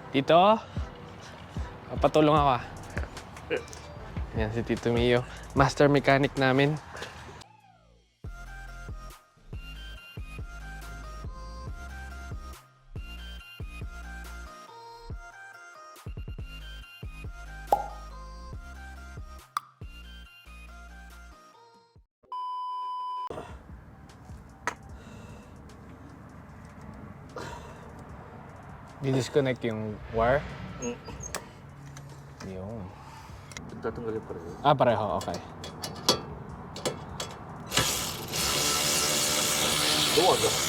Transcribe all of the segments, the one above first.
Tito? Patulong ako ah. Yan si Tito Mio. Master mechanic namin. Di-disconnect yung wire? Yung. Tatanggalin pa rin. Pareho. Okay. Duwag.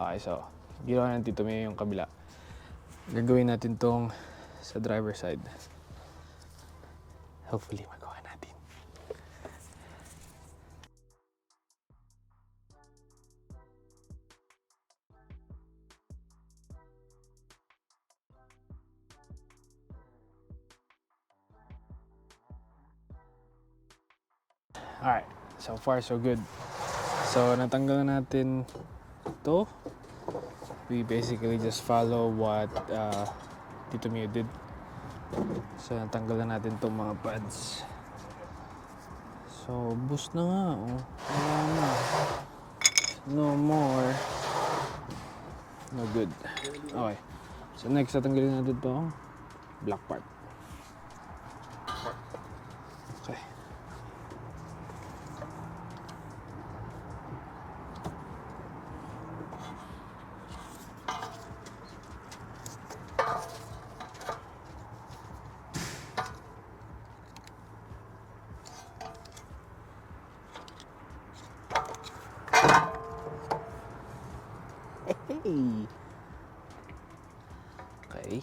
Okay, so ginawa ng Tito Mio yung kabila. Gagawin natin tong sa driver side. Hopefully magawa natin. Alright, so far so good. So natanggal natin ito. We basically just follow what Tito Mio did. So natanggalan natin itong mga pads. So boost na nga. Oh. Wala na. No more. No good. Okay. So next tatanggalin natin itong black part. Okay. Hey. Okay.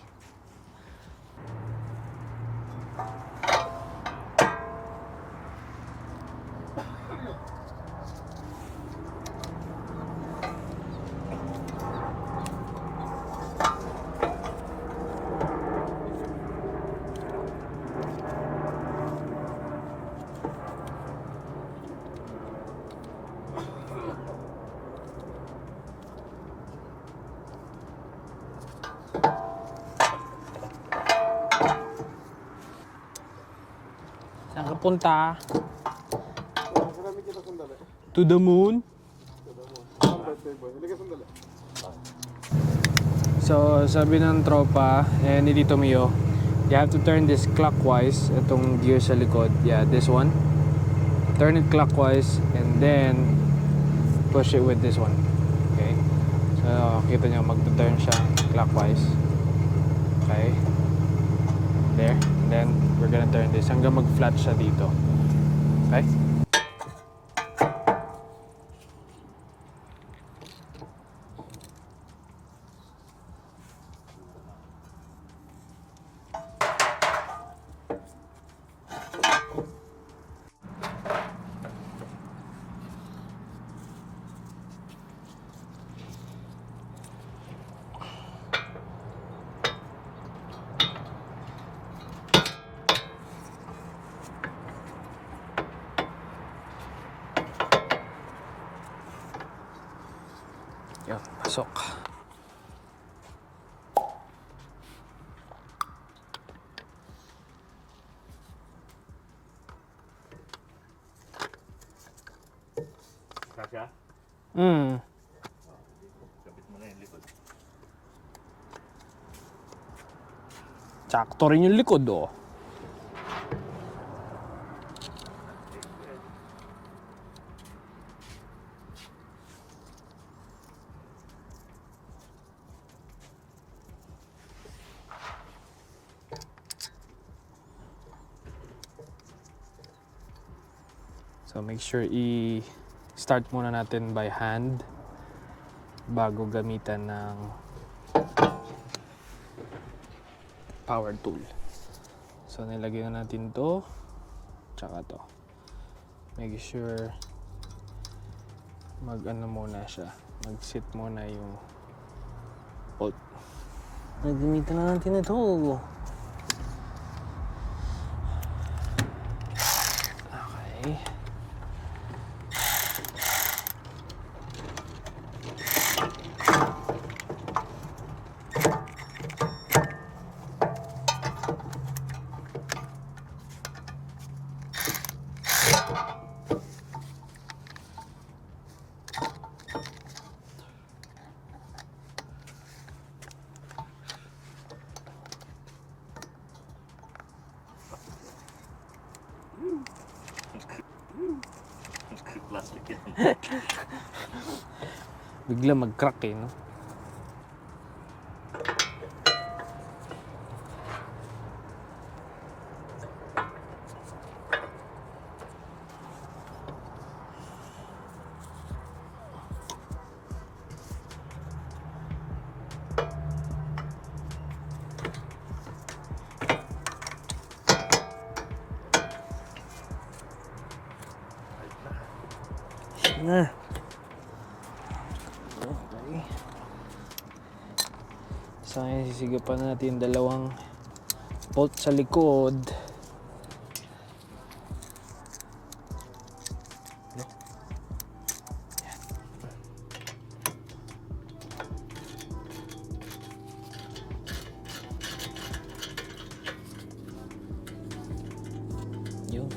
Saan ka punta? To the moon? So, sabi ng tropa, ni Tito Mio, you have to turn this clockwise, itong gear sa likod. Yeah, this one. Turn it clockwise and then push it with this one. Okay? So, kita nyo, magta-turn siya clockwise. Okay? There. And then, we're gonna turn this hanggang mag-flat siya dito. Okay? Yan, pasok. Kasya? Kapit mo na yung likod. Sakto rin yung likod, oh. So make sure i-start muna natin by hand bago gamitan ng power tool. So nilagay na natin to, tsaka to. make sure mag-ano muna siya. Mag-sit muna yung bolt. Nagamitan na natin ito. Okay. Plastic yan. Bigla mag-crack eh, no? Na. Okay. So ngayon sisigapan natin dalawang bolt sa likod. Yun.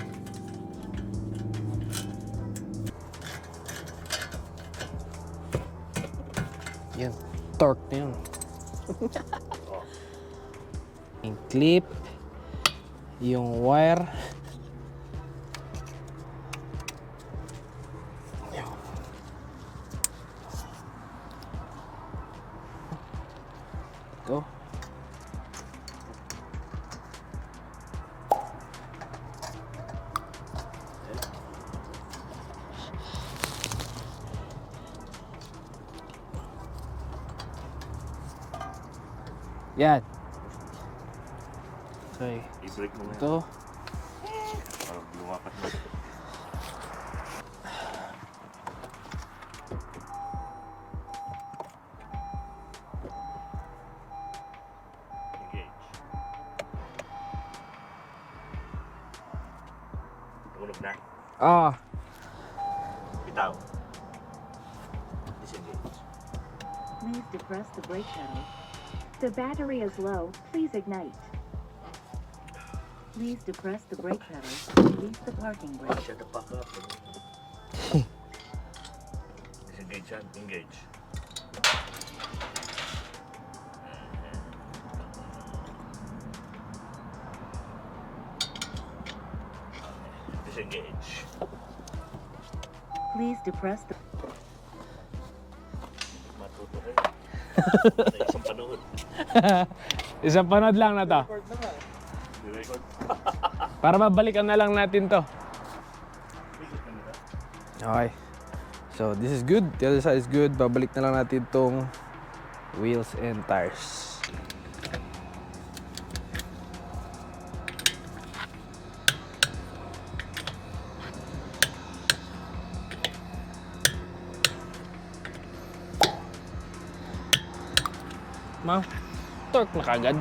Yan, torque na yun. Yung clip, yung wire. Ito. Yan. Okay. I-break mo na yan. Ito. Parang lumapat na. Engage. Tumunog na. Ah. Bitaw. Disengage. Please depress the brake pedal. The battery is low. Please ignite. Please depress the brake pedal. Release the parking brake. Shut the fuck up. Disengage yan. Engage. Disengage. Please depress the. Matuto kayo. Isang panood. Isang panood lang na to. Record. Para mabalikan na lang natin to. Okay. So this is good. The other side is good. Babalik na lang natin tong wheels and tires. Torque na kagad.